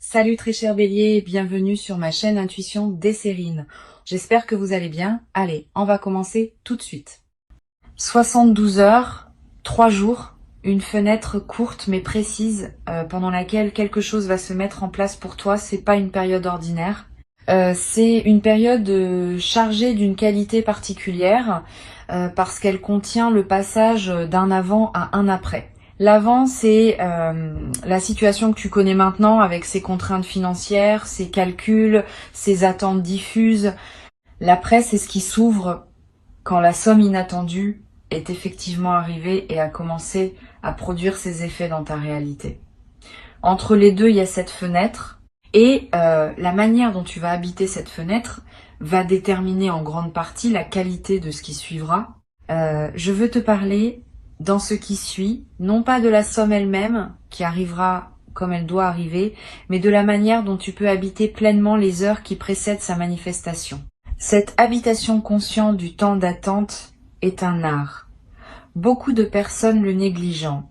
Salut très cher Bélier, bienvenue sur ma chaîne Intuition Desserine. J'espère que vous allez bien. Allez, on va commencer tout de suite. 72 heures, 3 jours, une fenêtre courte mais précise pendant laquelle quelque chose va se mettre en place pour toi. C'est pas une période ordinaire. C'est une période chargée d'une qualité particulière parce qu'elle contient le passage d'un avant à un après. L'avant, c'est la situation que tu connais maintenant avec ses contraintes financières, ses calculs, ses attentes diffuses. L'après, c'est ce qui s'ouvre quand la somme inattendue est effectivement arrivée et a commencé à produire ses effets dans ta réalité. Entre les deux, il y a cette fenêtre et la manière dont tu vas habiter cette fenêtre va déterminer en grande partie la qualité de ce qui suivra. Je veux te parler dans ce qui suit, non pas de la somme elle-même, qui arrivera comme elle doit arriver, mais de la manière dont tu peux habiter pleinement les heures qui précèdent sa manifestation. Cette habitation consciente du temps d'attente est un art. Beaucoup de personnes le négligeant,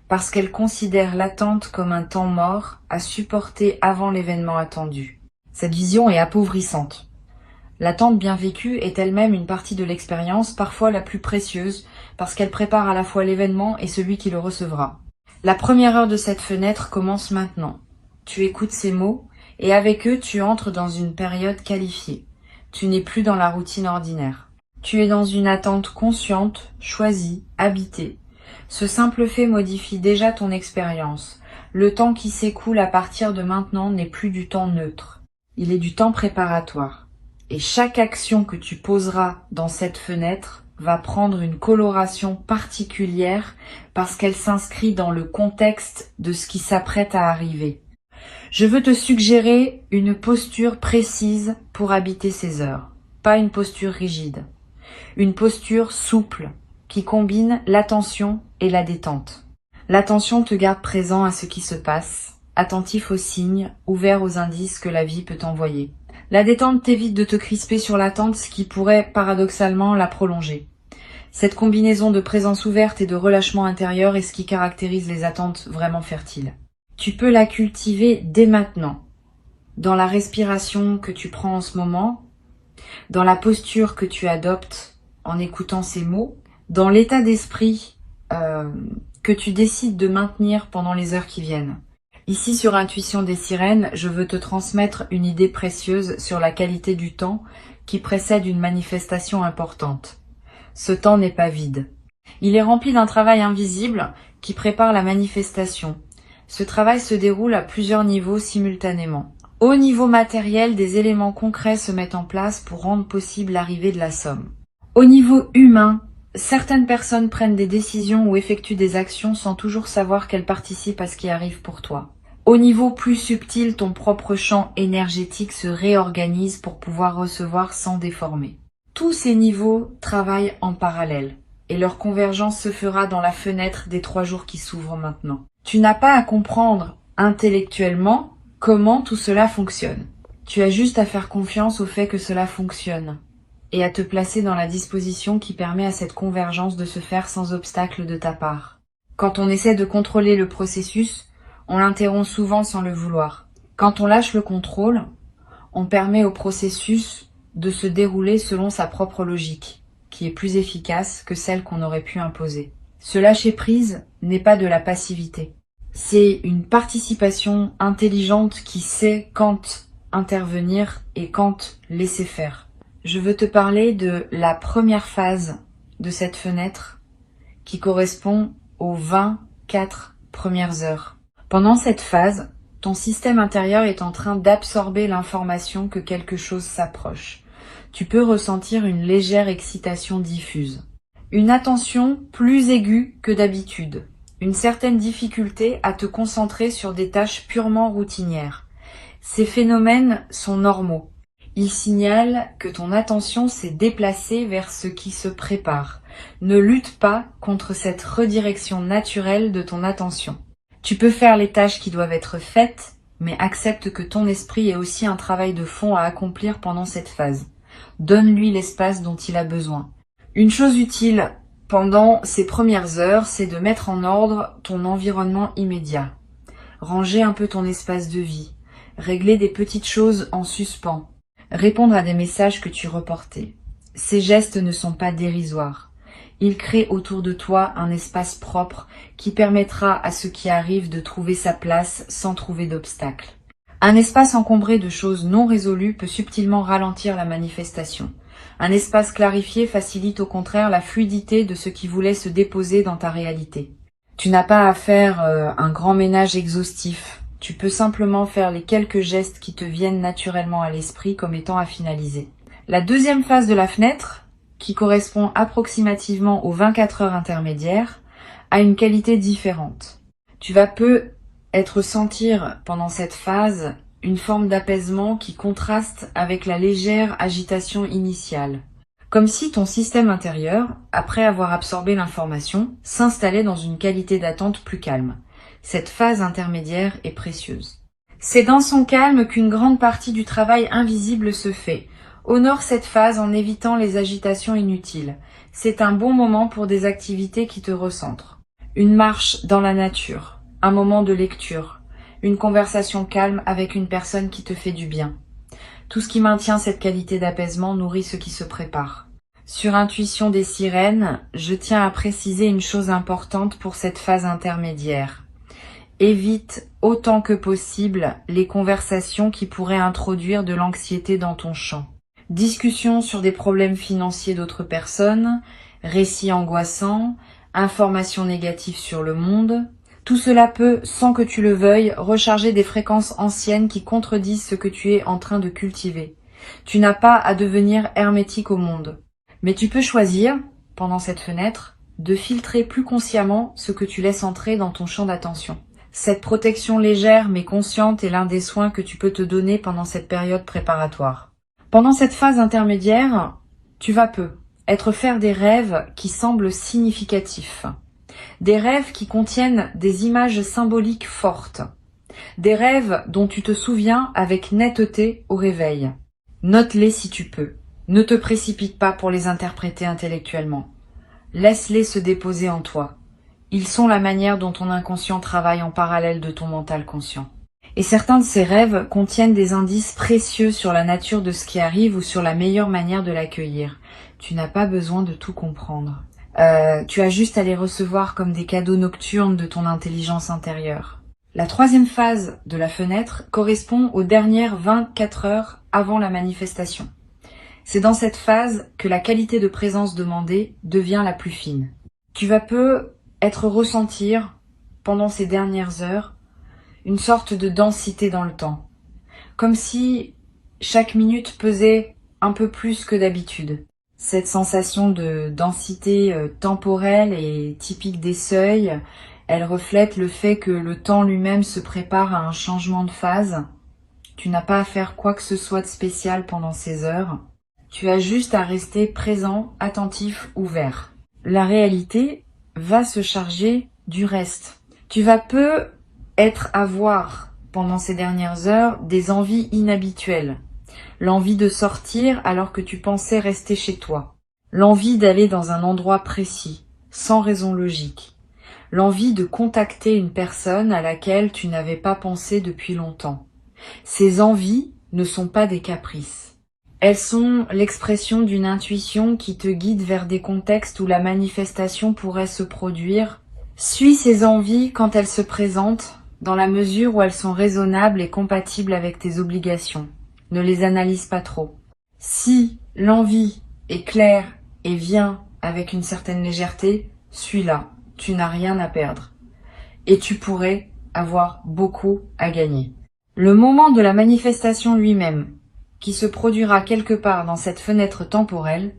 parce qu'elles considèrent l'attente comme un temps mort à supporter avant l'événement attendu. Cette vision est appauvrissante. L'attente bien vécue est elle-même une partie de l'expérience, parfois la plus précieuse, parce qu'elle prépare à la fois l'événement et celui qui le recevra. La première heure de cette fenêtre commence maintenant. Tu écoutes ces mots, et avec eux tu entres dans une période qualifiée. Tu n'es plus dans la routine ordinaire. Tu es dans une attente consciente, choisie, habitée. Ce simple fait modifie déjà ton expérience. Le temps qui s'écoule à partir de maintenant n'est plus du temps neutre. Il est du temps préparatoire. Et chaque action que tu poseras dans cette fenêtre va prendre une coloration particulière parce qu'elle s'inscrit dans le contexte de ce qui s'apprête à arriver. Je veux te suggérer une posture précise pour habiter ces heures, pas une posture rigide. Une posture souple qui combine l'attention et la détente. L'attention te garde présent à ce qui se passe, attentif aux signes, ouvert aux indices que la vie peut t'envoyer. La détente t'évite de te crisper sur l'attente, ce qui pourrait paradoxalement la prolonger. Cette combinaison de présence ouverte et de relâchement intérieur est ce qui caractérise les attentes vraiment fertiles. Tu peux la cultiver dès maintenant, dans la respiration que tu prends en ce moment, dans la posture que tu adoptes en écoutant ces mots, dans l'état d'esprit que tu décides de maintenir pendant les heures qui viennent. Ici sur Intuition des Sirènes, je veux te transmettre une idée précieuse sur la qualité du temps qui précède une manifestation importante. Ce temps n'est pas vide. Il est rempli d'un travail invisible qui prépare la manifestation. Ce travail se déroule à plusieurs niveaux simultanément. Au niveau matériel, des éléments concrets se mettent en place pour rendre possible l'arrivée de la somme. Au niveau humain, certaines personnes prennent des décisions ou effectuent des actions sans toujours savoir qu'elles participent à ce qui arrive pour toi. Au niveau plus subtil, ton propre champ énergétique se réorganise pour pouvoir recevoir sans déformer. Tous ces niveaux travaillent en parallèle et leur convergence se fera dans la fenêtre des 3 jours qui s'ouvrent maintenant. Tu n'as pas à comprendre intellectuellement comment tout cela fonctionne. Tu as juste à faire confiance au fait que cela fonctionne et à te placer dans la disposition qui permet à cette convergence de se faire sans obstacle de ta part. Quand on essaie de contrôler le processus, on l'interrompt souvent sans le vouloir. Quand on lâche le contrôle, on permet au processus de se dérouler selon sa propre logique, qui est plus efficace que celle qu'on aurait pu imposer. Ce lâcher-prise n'est pas de la passivité. C'est une participation intelligente qui sait quand intervenir et quand laisser faire. Je veux te parler de la première phase de cette fenêtre qui correspond aux 24 premières heures. Pendant cette phase, ton système intérieur est en train d'absorber l'information que quelque chose s'approche. Tu peux ressentir une légère excitation diffuse, une attention plus aiguë que d'habitude, une certaine difficulté à te concentrer sur des tâches purement routinières. Ces phénomènes sont normaux. Ils signalent que ton attention s'est déplacée vers ce qui se prépare. Ne lutte pas contre cette redirection naturelle de ton attention. Tu peux faire les tâches qui doivent être faites, mais accepte que ton esprit ait aussi un travail de fond à accomplir pendant cette phase. Donne-lui l'espace dont il a besoin. Une chose utile pendant ces premières heures, c'est de mettre en ordre ton environnement immédiat. Ranger un peu ton espace de vie. régler des petites choses en suspens, répondre à des messages que tu reportais. Ces gestes ne sont pas dérisoires. Ils créent autour de toi un espace propre qui permettra à ce qui arrive de trouver sa place sans trouver d'obstacles. Un espace encombré de choses non résolues peut subtilement ralentir la manifestation. Un espace clarifié facilite au contraire la fluidité de ce qui voulait se déposer dans ta réalité. Tu n'as pas à faire un grand ménage exhaustif. Tu peux simplement faire les quelques gestes qui te viennent naturellement à l'esprit comme étant à finaliser. La deuxième phase de la fenêtre, qui correspond approximativement aux 24 heures intermédiaires, a une qualité différente. Tu vas peut-être sentir pendant cette phase une forme d'apaisement qui contraste avec la légère agitation initiale. Comme si ton système intérieur, après avoir absorbé l'information, s'installait dans une qualité d'attente plus calme. Cette phase intermédiaire est précieuse. C'est dans son calme qu'une grande partie du travail invisible se fait. Honore cette phase en évitant les agitations inutiles. C'est un bon moment pour des activités qui te recentrent. Une marche dans la nature, un moment de lecture, une conversation calme avec une personne qui te fait du bien. Tout ce qui maintient cette qualité d'apaisement nourrit ce qui se prépare. Sur Intuition des sirènes, je tiens à préciser une chose importante pour cette phase intermédiaire. Évite autant que possible les conversations qui pourraient introduire de l'anxiété dans ton champ. Discussions sur des problèmes financiers d'autres personnes, récits angoissants, informations négatives sur le monde. Tout cela peut, sans que tu le veuilles, recharger des fréquences anciennes qui contredisent ce que tu es en train de cultiver. Tu n'as pas à devenir hermétique au monde. Mais tu peux choisir, pendant cette fenêtre, de filtrer plus consciemment ce que tu laisses entrer dans ton champ d'attention. Cette protection légère mais consciente est l'un des soins que tu peux te donner pendant cette période préparatoire. Pendant cette phase intermédiaire, tu vas être faire des rêves qui semblent significatifs. Des rêves qui contiennent des images symboliques fortes. Des rêves dont tu te souviens avec netteté au réveil. Note-les si tu peux. Ne te précipite pas pour les interpréter intellectuellement. Laisse-les se déposer en toi. Ils sont la manière dont ton inconscient travaille en parallèle de ton mental conscient. Et certains de ces rêves contiennent des indices précieux sur la nature de ce qui arrive ou sur la meilleure manière de l'accueillir. Tu n'as pas besoin de tout comprendre. Tu as juste à les recevoir comme des cadeaux nocturnes de ton intelligence intérieure. La troisième phase de la fenêtre correspond aux dernières 24 heures avant la manifestation. C'est dans cette phase que la qualité de présence demandée devient la plus fine. Tu vas peut-être ressentir, pendant ces dernières heures, une sorte de densité dans le temps. Comme si chaque minute pesait un peu plus que d'habitude. Cette sensation de densité temporelle est typique des seuils. Elle reflète le fait que le temps lui-même se prépare à un changement de phase. Tu n'as pas à faire quoi que ce soit de spécial pendant ces heures. Tu as juste à rester présent, attentif, ouvert. La réalité va se charger du reste. Tu vas peut-être avoir, pendant ces dernières heures, des envies inhabituelles. L'envie de sortir alors que tu pensais rester chez toi. L'envie d'aller dans un endroit précis, sans raison logique. L'envie de contacter une personne à laquelle tu n'avais pas pensé depuis longtemps. Ces envies ne sont pas des caprices. Elles sont l'expression d'une intuition qui te guide vers des contextes où la manifestation pourrait se produire. Suis ces envies quand elles se présentent, dans la mesure où elles sont raisonnables et compatibles avec tes obligations. Ne les analyse pas trop. Si l'envie est claire et vient avec une certaine légèreté, suis-la. Tu n'as rien à perdre. Et tu pourrais avoir beaucoup à gagner. Le moment de la manifestation lui-même, qui se produira quelque part dans cette fenêtre temporelle,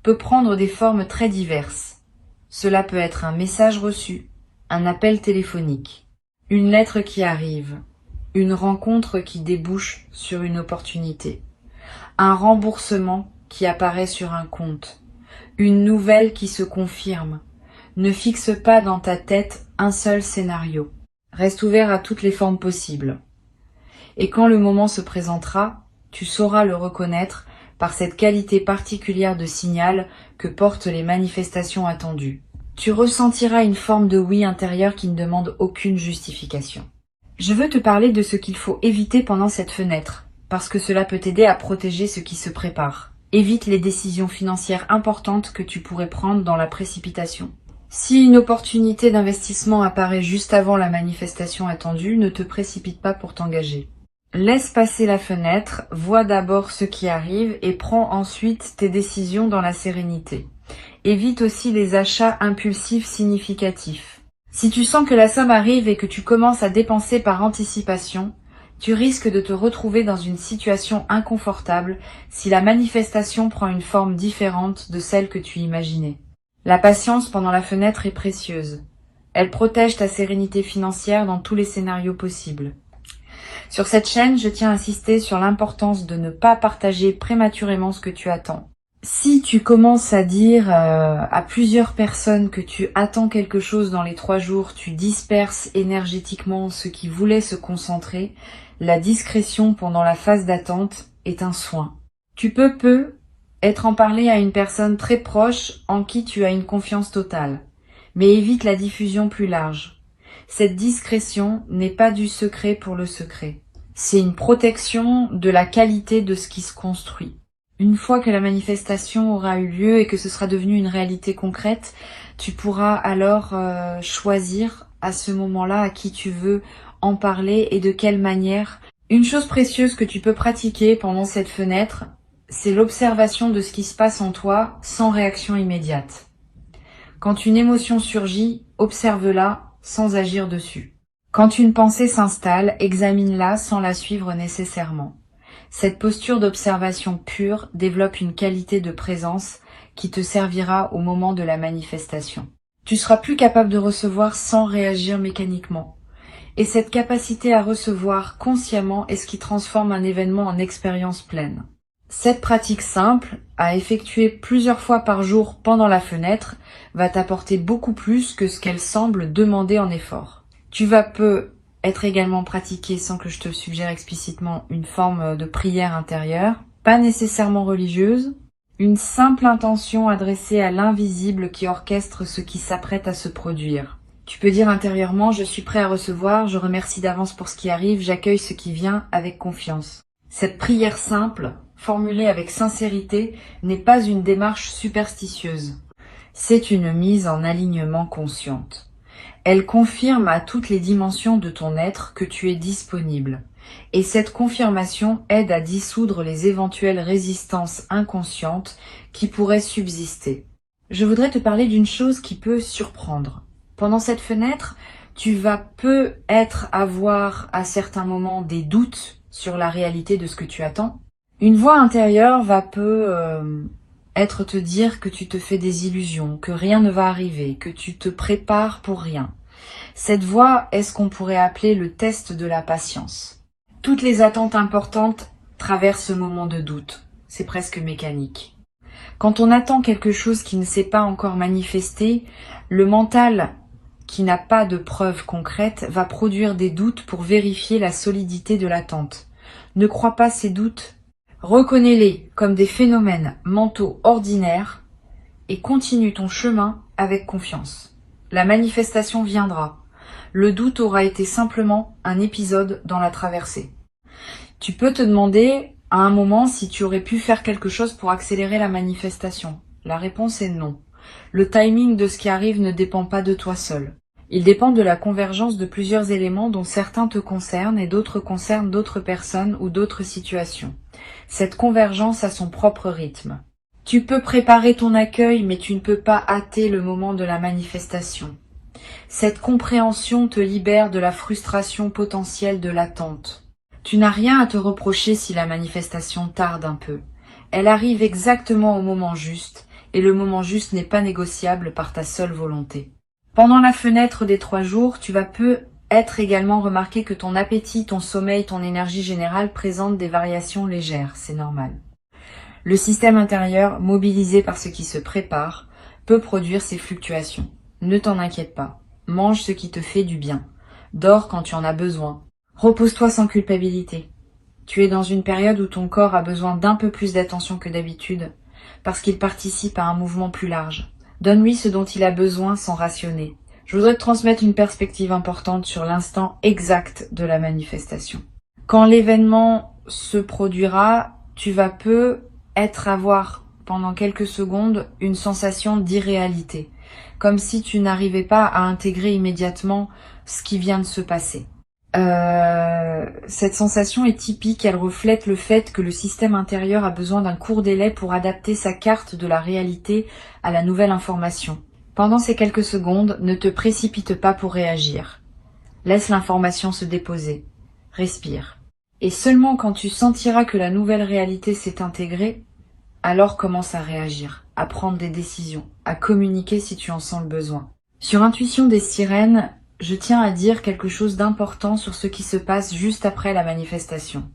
peut prendre des formes très diverses. Cela peut être un message reçu, un appel téléphonique, une lettre qui arrive, une rencontre qui débouche sur une opportunité, un remboursement qui apparaît sur un compte, une nouvelle qui se confirme. Ne fixe pas dans ta tête un seul scénario. Reste ouvert à toutes les formes possibles. Et quand le moment se présentera, tu sauras le reconnaître par cette qualité particulière de signal que portent les manifestations attendues. Tu ressentiras une forme de oui intérieur qui ne demande aucune justification. Je veux te parler de ce qu'il faut éviter pendant cette fenêtre, parce que cela peut t'aider à protéger ce qui se prépare. Évite les décisions financières importantes que tu pourrais prendre dans la précipitation. Si une opportunité d'investissement apparaît juste avant la manifestation attendue, ne te précipite pas pour t'engager. Laisse passer la fenêtre, vois d'abord ce qui arrive et prends ensuite tes décisions dans la sérénité. Évite aussi les achats impulsifs significatifs. Si tu sens que la somme arrive et que tu commences à dépenser par anticipation, tu risques de te retrouver dans une situation inconfortable si la manifestation prend une forme différente de celle que tu imaginais. La patience pendant la fenêtre est précieuse. Elle protège ta sérénité financière dans tous les scénarios possibles. Sur cette chaîne, je tiens à insister sur l'importance de ne pas partager prématurément ce que tu attends. Si tu commences à dire à plusieurs personnes que tu attends quelque chose dans les 3 jours, tu disperses énergétiquement ceux qui voulaient se concentrer. La discrétion pendant la phase d'attente est un soin. Tu peux être en parler à une personne très proche en qui tu as une confiance totale, mais évite la diffusion plus large. Cette discrétion n'est pas du secret pour le secret. C'est une protection de la qualité de ce qui se construit. Une fois que la manifestation aura eu lieu et que ce sera devenu une réalité concrète, tu pourras alors choisir à ce moment-là à qui tu veux en parler et de quelle manière. Une chose précieuse que tu peux pratiquer pendant cette fenêtre, c'est l'observation de ce qui se passe en toi sans réaction immédiate. Quand une émotion surgit, observe-la sans agir dessus. Quand une pensée s'installe, examine-la sans la suivre nécessairement. Cette posture d'observation pure développe une qualité de présence qui te servira au moment de la manifestation. Tu seras plus capable de recevoir sans réagir mécaniquement. Et cette capacité à recevoir consciemment est ce qui transforme un événement en expérience pleine. Cette pratique simple, à effectuer plusieurs fois par jour pendant la fenêtre, va t'apporter beaucoup plus que ce qu'elle semble demander en effort. Tu vas être également pratiquée sans que je te suggère explicitement une forme de prière intérieure, pas nécessairement religieuse, une simple intention adressée à l'invisible qui orchestre ce qui s'apprête à se produire. Tu peux dire intérieurement « Je suis prêt à recevoir, je remercie d'avance pour ce qui arrive, j'accueille ce qui vient avec confiance ». Cette prière simple, formulée avec sincérité, n'est pas une démarche superstitieuse. C'est une mise en alignement consciente. Elle confirme à toutes les dimensions de ton être que tu es disponible. Et cette confirmation aide à dissoudre les éventuelles résistances inconscientes qui pourraient subsister. Je voudrais te parler d'une chose qui peut surprendre. Pendant cette fenêtre, tu vas peut-être avoir à certains moments des doutes sur la réalité de ce que tu attends. Une voix intérieure va être te dire que tu te fais des illusions, que rien ne va arriver, que tu te prépares pour rien. Cette voix est ce qu'on pourrait appeler le test de la patience. Toutes les attentes importantes traversent ce moment de doute. C'est presque mécanique. Quand on attend quelque chose qui ne s'est pas encore manifesté, le mental, qui n'a pas de preuves concrètes, va produire des doutes pour vérifier la solidité de l'attente. Ne crois pas ces doutes. Reconnais-les comme des phénomènes mentaux ordinaires et continue ton chemin avec confiance. La manifestation viendra. Le doute aura été simplement un épisode dans la traversée. Tu peux te demander à un moment si tu aurais pu faire quelque chose pour accélérer la manifestation. La réponse est non. Le timing de ce qui arrive ne dépend pas de toi seul. Il dépend de la convergence de plusieurs éléments dont certains te concernent et d'autres concernent d'autres personnes ou d'autres situations. Cette convergence a son propre rythme. Tu peux préparer ton accueil, mais tu ne peux pas hâter le moment de la manifestation. Cette compréhension te libère de la frustration potentielle de l'attente. Tu n'as rien à te reprocher si la manifestation tarde un peu. Elle arrive exactement au moment juste, et le moment juste n'est pas négociable par ta seule volonté. Pendant la fenêtre des 3 jours, tu vas peut-être également remarquer que ton appétit, ton sommeil, ton énergie générale présentent des variations légères, c'est normal. Le système intérieur, mobilisé par ce qui se prépare, peut produire ces fluctuations. Ne t'en inquiète pas. Mange ce qui te fait du bien. Dors quand tu en as besoin. Repose-toi sans culpabilité. Tu es dans une période où ton corps a besoin d'un peu plus d'attention que d'habitude, parce qu'il participe à un mouvement plus large. Donne-lui ce dont il a besoin sans rationner. Je voudrais te transmettre une perspective importante sur l'instant exact de la manifestation. Quand l'événement se produira, tu vas avoir pendant quelques secondes une sensation d'irréalité, comme si tu n'arrivais pas à intégrer immédiatement ce qui vient de se passer. Cette sensation est typique, elle reflète le fait que le système intérieur a besoin d'un court délai pour adapter sa carte de la réalité à la nouvelle information. Pendant ces quelques secondes, ne te précipite pas pour réagir. Laisse l'information se déposer. Respire. Et seulement quand tu sentiras que la nouvelle réalité s'est intégrée, alors commence à réagir, à prendre des décisions, à communiquer si tu en sens le besoin. Sur Intuition des sirènes, je tiens à dire quelque chose d'important sur ce qui se passe juste après la manifestation.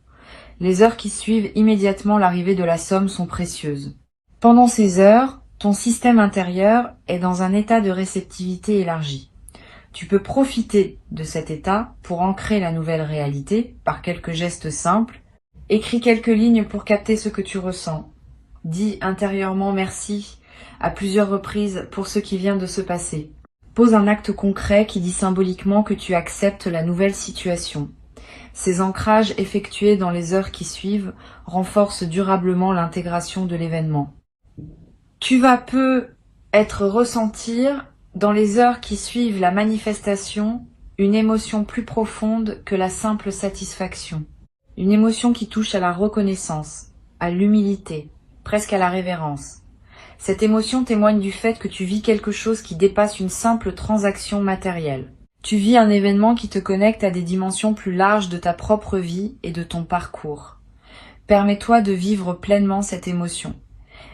Les heures qui suivent immédiatement l'arrivée de la somme sont précieuses. Pendant ces heures, ton système intérieur est dans un état de réceptivité élargi. Tu peux profiter de cet état pour ancrer la nouvelle réalité par quelques gestes simples. Écris quelques lignes pour capter ce que tu ressens. Dis intérieurement merci à plusieurs reprises pour ce qui vient de se passer. Pose un acte concret qui dit symboliquement que tu acceptes la nouvelle situation. Ces ancrages effectués dans les heures qui suivent renforcent durablement l'intégration de l'événement. Tu vas ressentir dans les heures qui suivent la manifestation une émotion plus profonde que la simple satisfaction. Une émotion qui touche à la reconnaissance, à l'humilité, presque à la révérence. Cette émotion témoigne du fait que tu vis quelque chose qui dépasse une simple transaction matérielle. Tu vis un événement qui te connecte à des dimensions plus larges de ta propre vie et de ton parcours. Permets-toi de vivre pleinement cette émotion.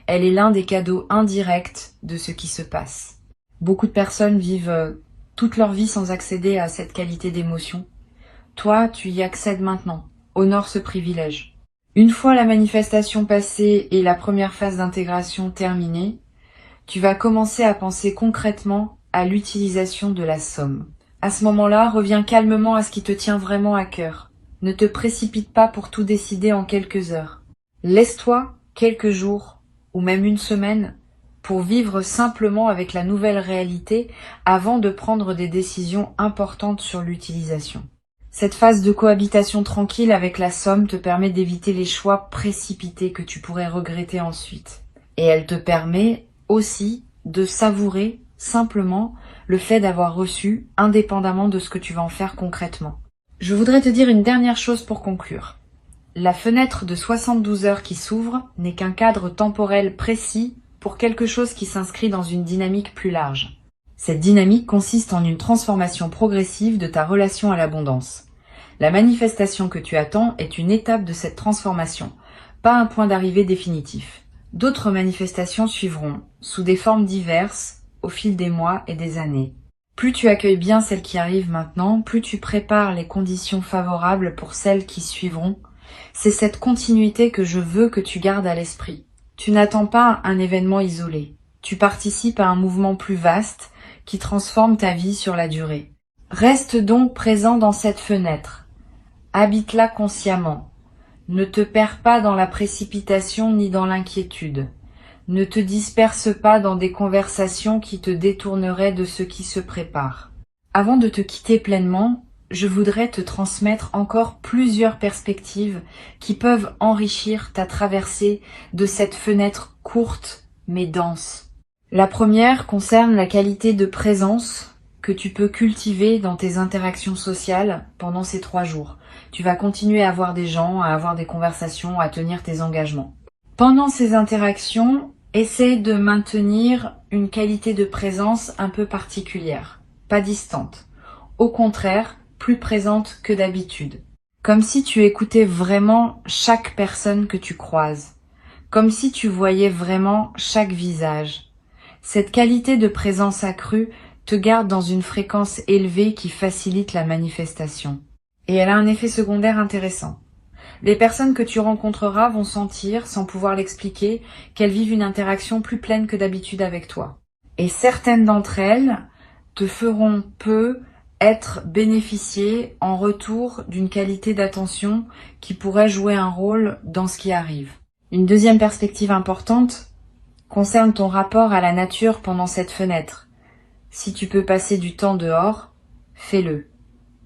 Elle est l'un des cadeaux indirects de ce qui se passe. Beaucoup de personnes vivent toute leur vie sans accéder à cette qualité d'émotion. Toi, tu y accèdes maintenant. Honore ce privilège. Une fois la manifestation passée et la première phase d'intégration terminée, tu vas commencer à penser concrètement à l'utilisation de la somme. À ce moment-là, reviens calmement à ce qui te tient vraiment à cœur. Ne te précipite pas pour tout décider en quelques heures. Laisse-toi quelques jours ou même une semaine pour vivre simplement avec la nouvelle réalité avant de prendre des décisions importantes sur l'utilisation. Cette phase de cohabitation tranquille avec la somme te permet d'éviter les choix précipités que tu pourrais regretter ensuite. Et elle te permet aussi de savourer simplement le fait d'avoir reçu, indépendamment de ce que tu vas en faire concrètement. Je voudrais te dire une dernière chose pour conclure. La fenêtre de 72 heures qui s'ouvre n'est qu'un cadre temporel précis pour quelque chose qui s'inscrit dans une dynamique plus large. Cette dynamique consiste en une transformation progressive de ta relation à l'abondance. La manifestation que tu attends est une étape de cette transformation, pas un point d'arrivée définitif. D'autres manifestations suivront, sous des formes diverses, au fil des mois et des années. Plus tu accueilles bien celles qui arrivent maintenant, plus tu prépares les conditions favorables pour celles qui suivront. C'est cette continuité que je veux que tu gardes à l'esprit. Tu n'attends pas un événement isolé. Tu participes à un mouvement plus vaste qui transforme ta vie sur la durée. Reste donc présent dans cette fenêtre. Habite-la consciemment. Ne te perds pas dans la précipitation ni dans l'inquiétude. Ne te disperse pas dans des conversations qui te détourneraient de ce qui se prépare. Avant de te quitter pleinement, je voudrais te transmettre encore plusieurs perspectives qui peuvent enrichir ta traversée de cette fenêtre courte mais dense. La première concerne la qualité de présence que tu peux cultiver dans tes interactions sociales pendant ces 3 jours. Tu vas continuer à voir des gens, à avoir des conversations, à tenir tes engagements. Pendant ces interactions, essaie de maintenir une qualité de présence un peu particulière, pas distante. Au contraire, plus présente que d'habitude. Comme si tu écoutais vraiment chaque personne que tu croises. Comme si tu voyais vraiment chaque visage. Cette qualité de présence accrue te garde dans une fréquence élevée qui facilite la manifestation. Et elle a un effet secondaire intéressant. Les personnes que tu rencontreras vont sentir, sans pouvoir l'expliquer, qu'elles vivent une interaction plus pleine que d'habitude avec toi. Et certaines d'entre elles te feront être bénéficiées en retour d'une qualité d'attention qui pourrait jouer un rôle dans ce qui arrive. Une deuxième perspective importante concerne ton rapport à la nature pendant cette fenêtre. Si tu peux passer du temps dehors, fais-le.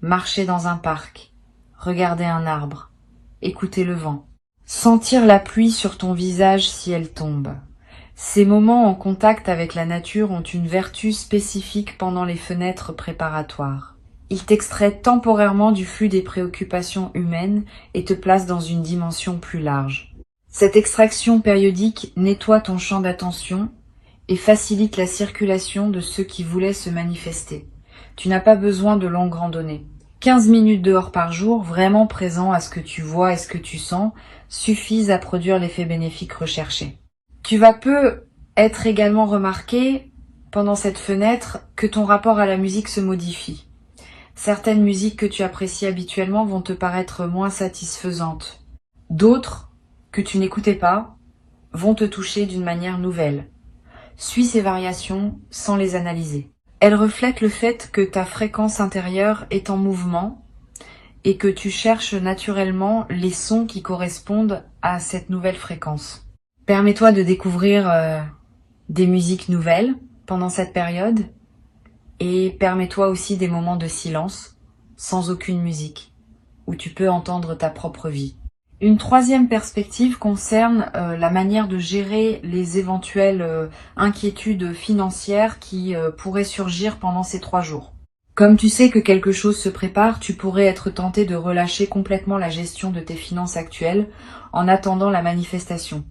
Marcher dans un parc, regarder un arbre, écouter le vent, sentir la pluie sur ton visage si elle tombe. Ces moments en contact avec la nature ont une vertu spécifique pendant les fenêtres préparatoires. Ils t'extraient temporairement du flux des préoccupations humaines et te placent dans une dimension plus large. Cette extraction périodique nettoie ton champ d'attention et facilite la circulation de ceux qui voulaient se manifester. Tu n'as pas besoin de longues randonnées. 15 minutes dehors par jour, vraiment présent à ce que tu vois et ce que tu sens, suffisent à produire l'effet bénéfique recherché. Tu vas peu être également remarqué pendant cette fenêtre que ton rapport à la musique se modifie. Certaines musiques que tu apprécies habituellement vont te paraître moins satisfaisantes. D'autres, que tu n'écoutais pas, vont te toucher d'une manière nouvelle. Suis ces variations sans les analyser. Elles reflètent le fait que ta fréquence intérieure est en mouvement et que tu cherches naturellement les sons qui correspondent à cette nouvelle fréquence. Permets-toi de découvrir des musiques nouvelles pendant cette période et permets-toi aussi des moments de silence sans aucune musique où tu peux entendre ta propre vie. Une troisième perspective concerne la manière de gérer les éventuelles inquiétudes financières qui pourraient surgir pendant ces 3 jours. Comme tu sais que quelque chose se prépare, tu pourrais être tenté de relâcher complètement la gestion de tes finances actuelles en attendant la manifestation.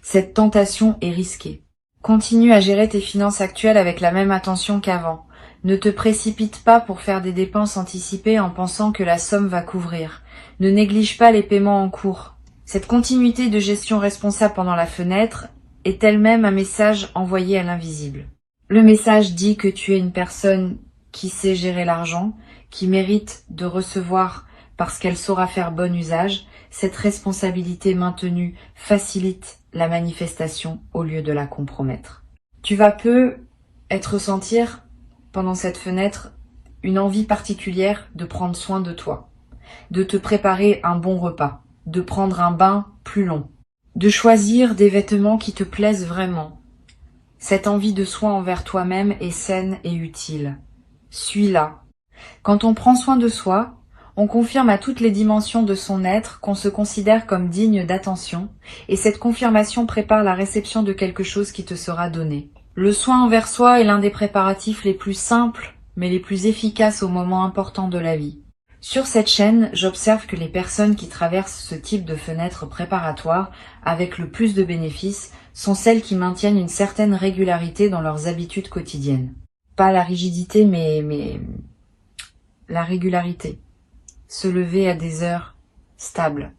Cette tentation est risquée. Continue à gérer tes finances actuelles avec la même attention qu'avant. Ne te précipite pas pour faire des dépenses anticipées en pensant que la somme va couvrir. Ne néglige pas les paiements en cours. Cette continuité de gestion responsable pendant la fenêtre est elle-même un message envoyé à l'invisible. Le message dit que tu es une personne qui sait gérer l'argent, qui mérite de recevoir parce qu'elle saura faire bon usage. Cette responsabilité maintenue facilite la manifestation au lieu de la compromettre. Tu vas peu ressentir pendant cette fenêtre une envie particulière de prendre soin de toi, de te préparer un bon repas, de prendre un bain plus long, de choisir des vêtements qui te plaisent vraiment. Cette envie de soin envers toi-même est saine et utile. Suis-la. Quand on prend soin de soi, on confirme à toutes les dimensions de son être qu'on se considère comme digne d'attention, et cette confirmation prépare la réception de quelque chose qui te sera donné. Le soin envers soi est l'un des préparatifs les plus simples, mais les plus efficaces aux moments importants de la vie. Sur cette chaîne, j'observe que les personnes qui traversent ce type de fenêtre préparatoire avec le plus de bénéfices sont celles qui maintiennent une certaine régularité dans leurs habitudes quotidiennes. Pas la rigidité, mais la régularité. Se lever à des heures stables,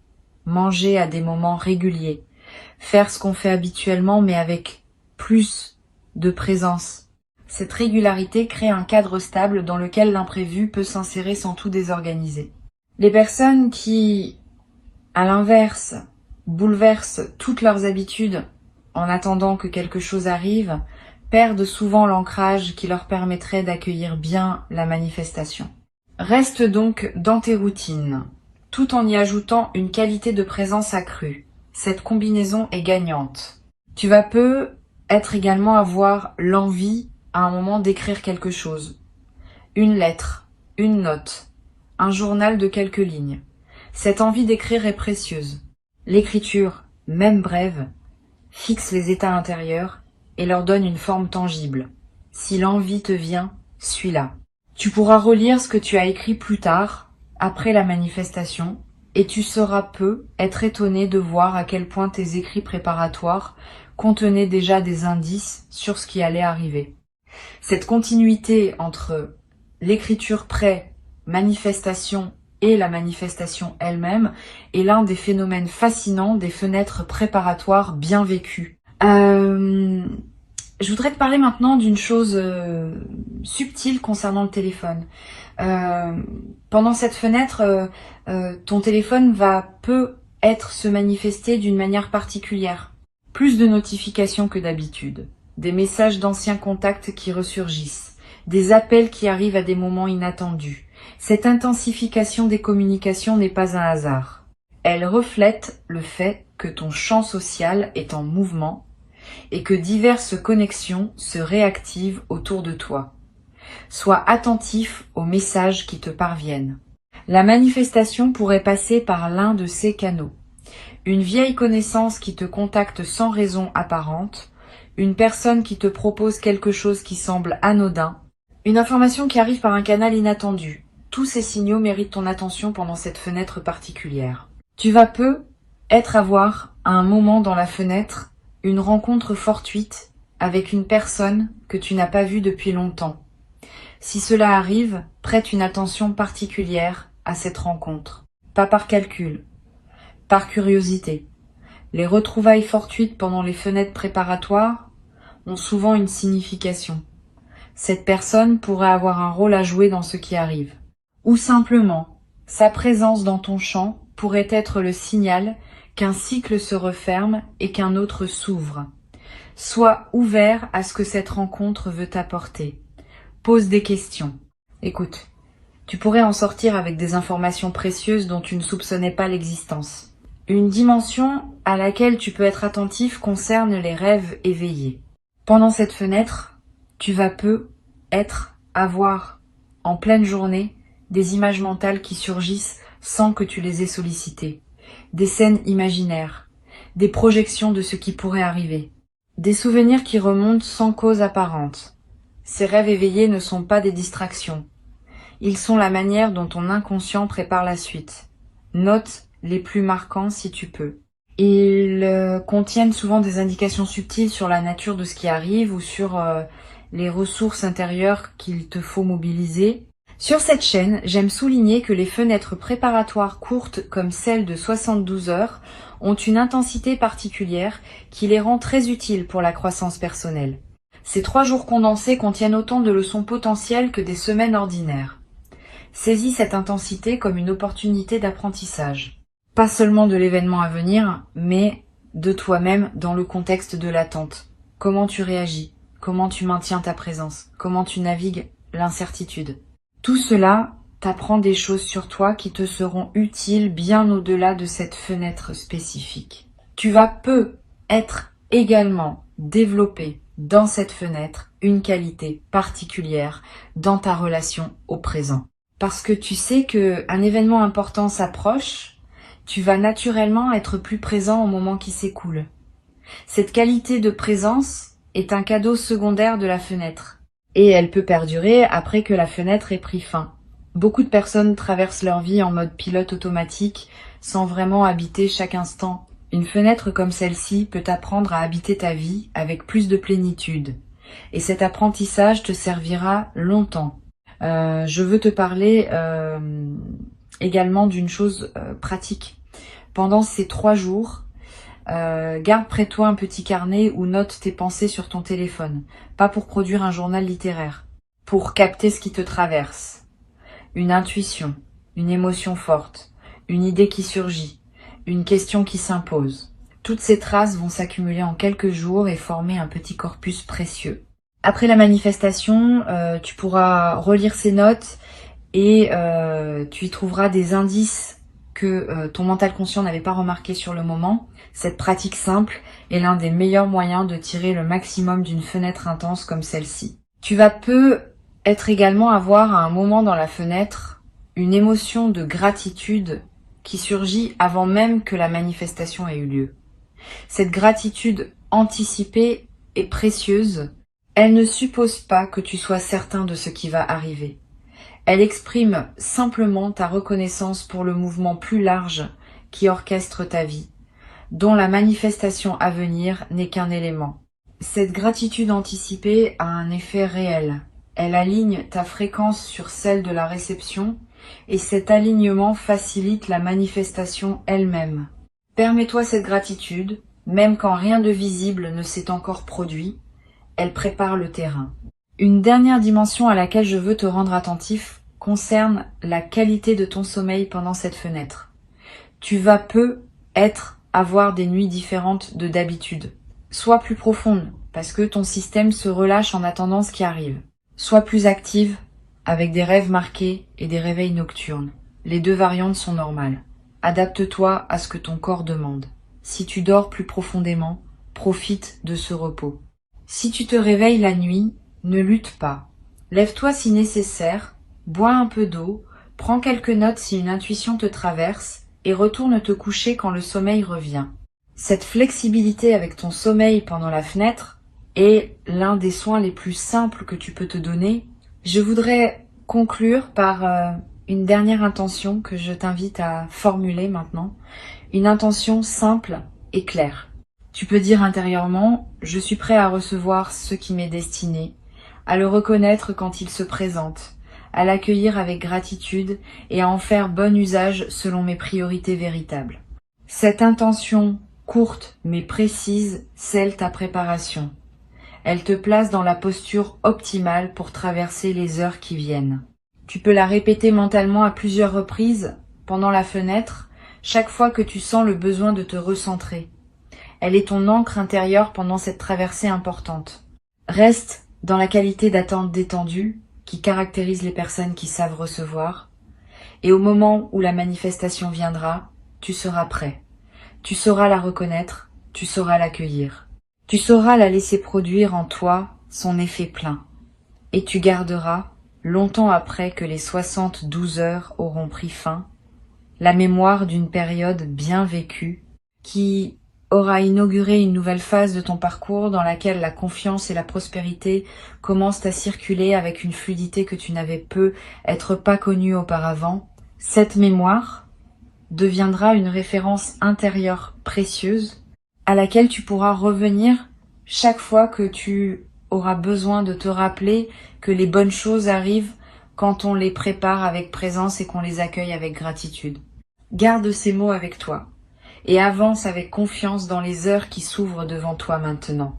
manger à des moments réguliers, faire ce qu'on fait habituellement mais avec plus de présence. Cette régularité crée un cadre stable dans lequel l'imprévu peut s'insérer sans tout désorganiser. Les personnes qui, à l'inverse, bouleversent toutes leurs habitudes en attendant que quelque chose arrive, perdent souvent l'ancrage qui leur permettrait d'accueillir bien la manifestation. Reste donc dans tes routines, tout en y ajoutant une qualité de présence accrue. Cette combinaison est gagnante. Tu vas peu être également avoir l'envie à un moment d'écrire quelque chose. Une lettre, une note, un journal de quelques lignes. Cette envie d'écrire est précieuse. L'écriture, même brève, fixe les états intérieurs et leur donne une forme tangible. Si l'envie te vient, suis-la. Tu pourras relire ce que tu as écrit plus tard, après la manifestation, et tu sauras peu être étonné de voir à quel point tes écrits préparatoires contenaient déjà des indices sur ce qui allait arriver. Cette continuité entre l'écriture pré-manifestation et la manifestation elle-même est l'un des phénomènes fascinants des fenêtres préparatoires bien vécues. Je voudrais te parler maintenant d'une chose subtile concernant le téléphone. Pendant cette fenêtre, ton téléphone va peu se manifester d'une manière particulière. Plus de notifications que d'habitude, des messages d'anciens contacts qui ressurgissent, des appels qui arrivent à des moments inattendus. Cette intensification des communications n'est pas un hasard. Elle reflète le fait que ton champ social est en mouvement et que diverses connexions se réactivent autour de toi. Sois attentif aux messages qui te parviennent. La manifestation pourrait passer par l'un de ces canaux. Une vieille connaissance qui te contacte sans raison apparente, une personne qui te propose quelque chose qui semble anodin, une information qui arrive par un canal inattendu. Tous ces signaux méritent ton attention pendant cette fenêtre particulière. Tu vas avoir à un moment dans la fenêtre une rencontre fortuite avec une personne que tu n'as pas vue depuis longtemps. Si cela arrive, prête une attention particulière à cette rencontre. Pas par calcul, par curiosité. Les retrouvailles fortuites pendant les fenêtres préparatoires ont souvent une signification. Cette personne pourrait avoir un rôle à jouer dans ce qui arrive. Ou simplement, sa présence dans ton champ pourrait être le signal qu'un cycle se referme et qu'un autre s'ouvre. Sois ouvert à ce que cette rencontre veut t'apporter. Pose des questions. Écoute, tu pourrais en sortir avec des informations précieuses dont tu ne soupçonnais pas l'existence. Une dimension à laquelle tu peux être attentif concerne les rêves éveillés. Pendant cette fenêtre, tu vas avoir en pleine journée des images mentales qui surgissent sans que tu les aies sollicitées. Des scènes imaginaires, des projections de ce qui pourrait arriver, des souvenirs qui remontent sans cause apparente. Ces rêves éveillés ne sont pas des distractions. Ils sont la manière dont ton inconscient prépare la suite. Note les plus marquants si tu peux. Ils contiennent souvent des indications subtiles sur la nature de ce qui arrive ou sur les ressources intérieures qu'il te faut mobiliser. Sur cette chaîne, j'aime souligner que les fenêtres préparatoires courtes comme celle de 72 heures ont une intensité particulière qui les rend très utiles pour la croissance personnelle. Ces 3 jours condensés contiennent autant de leçons potentielles que des semaines ordinaires. Saisis cette intensité comme une opportunité d'apprentissage. Pas seulement de l'événement à venir, mais de toi-même dans le contexte de l'attente. Comment tu réagis? Comment tu maintiens ta présence? Comment tu navigues l'incertitude? Tout cela t'apprend des choses sur toi qui te seront utiles bien au-delà de cette fenêtre spécifique. Tu vas être également développé dans cette fenêtre une qualité particulière dans ta relation au présent. Parce que tu sais qu'un événement important s'approche, tu vas naturellement être plus présent au moment qui s'écoule. Cette qualité de présence est un cadeau secondaire de la fenêtre. Et elle peut perdurer après que la fenêtre ait pris fin. Beaucoup de personnes traversent leur vie en mode pilote automatique, sans vraiment habiter chaque instant. Une fenêtre comme celle-ci peut t'apprendre à habiter ta vie avec plus de plénitude. Et cet apprentissage te servira longtemps. Je veux te parler également d'une chose pratique. Pendant ces 3 jours, garde près de toi un petit carnet ou note tes pensées sur ton téléphone. Pas pour produire un journal littéraire. Pour capter ce qui te traverse. Une intuition, une émotion forte, une idée qui surgit, une question qui s'impose. Toutes ces traces vont s'accumuler en quelques jours et former un petit corpus précieux. Après la manifestation, tu pourras relire ces notes et tu y trouveras des indices que ton mental conscient n'avait pas remarqué sur le moment. Cette pratique simple est l'un des meilleurs moyens de tirer le maximum d'une fenêtre intense comme celle-ci. Tu vas être également avoir à un moment dans la fenêtre une émotion de gratitude qui surgit avant même que la manifestation ait eu lieu. Cette gratitude anticipée est précieuse. Elle ne suppose pas que tu sois certain de ce qui va arriver. Elle exprime simplement ta reconnaissance pour le mouvement plus large qui orchestre ta vie, dont la manifestation à venir n'est qu'un élément. Cette gratitude anticipée a un effet réel. Elle aligne ta fréquence sur celle de la réception et cet alignement facilite la manifestation elle-même. Permets-toi cette gratitude, même quand rien de visible ne s'est encore produit, elle prépare le terrain. Une dernière dimension à laquelle je veux te rendre attentif concerne la qualité de ton sommeil pendant cette fenêtre. Tu vas avoir des nuits différentes de d'habitude. Sois plus profonde, parce que ton système se relâche en attendant ce qui arrive. Sois plus active, avec des rêves marqués et des réveils nocturnes. Les 2 variantes sont normales. Adapte-toi à ce que ton corps demande. Si tu dors plus profondément, profite de ce repos. Si tu te réveilles la nuit, ne lutte pas. Lève-toi si nécessaire, bois un peu d'eau, prends quelques notes si une intuition te traverse et retourne te coucher quand le sommeil revient. Cette flexibilité avec ton sommeil pendant la fenêtre est l'un des soins les plus simples que tu peux te donner. Je voudrais conclure par une dernière intention que je t'invite à formuler maintenant. Une intention simple et claire. Tu peux dire intérieurement « Je suis prêt à recevoir ce qui m'est destiné », à le reconnaître quand il se présente, à l'accueillir avec gratitude et à en faire bon usage selon mes priorités véritables. Cette intention courte mais précise scelle ta préparation. Elle te place dans la posture optimale pour traverser les heures qui viennent. Tu peux la répéter mentalement à plusieurs reprises pendant la fenêtre, chaque fois que tu sens le besoin de te recentrer. Elle est ton ancre intérieure pendant cette traversée importante. Reste dans la qualité d'attente détendue qui caractérise les personnes qui savent recevoir. Et au moment où la manifestation viendra, tu seras prêt. Tu sauras la reconnaître, tu sauras l'accueillir. Tu sauras la laisser produire en toi son effet plein. Et tu garderas, longtemps après que les 72 heures auront pris fin, la mémoire d'une période bien vécue qui aura inauguré une nouvelle phase de ton parcours dans laquelle la confiance et la prospérité commencent à circuler avec une fluidité que tu n'avais pas connue auparavant. Cette mémoire deviendra une référence intérieure précieuse à laquelle tu pourras revenir chaque fois que tu auras besoin de te rappeler que les bonnes choses arrivent quand on les prépare avec présence et qu'on les accueille avec gratitude. Garde ces mots avec toi et avance avec confiance dans les heures qui s'ouvrent devant toi maintenant.